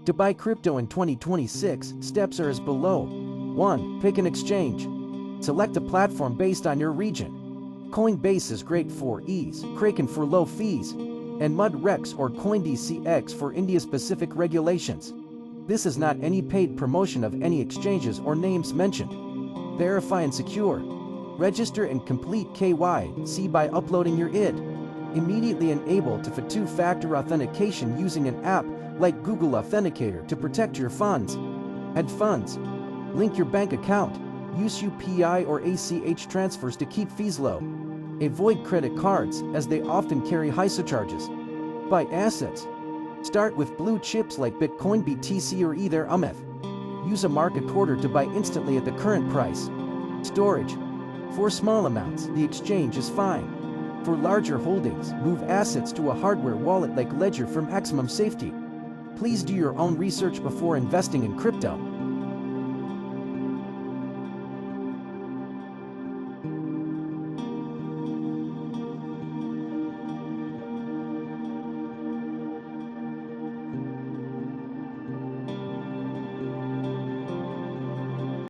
To buy crypto in 2026, steps are as below. 1. Pick an exchange. Select a platform based on your region. Coinbase is great for ease, Kraken for low fees, and MudRex or CoinDCX for India-specific regulations. This is not any paid promotion of any exchanges or names mentioned. Verify and secure. Register and complete KYC by uploading your ID. Immediately enable two-factor authentication using an app like Google Authenticator to protect your funds. Add funds. Link your bank account. Use UPI or ACH transfers to keep fees low. Avoid credit cards as they often carry high surcharges. Buy assets. Start with blue chips like Bitcoin, BTC, or Ethereum. Use a market order to buy instantly at the current price. Storage. For small amounts, the exchange is fine. For larger holdings, move assets to a hardware wallet like Ledger for maximum safety. Please do your own research before investing in crypto.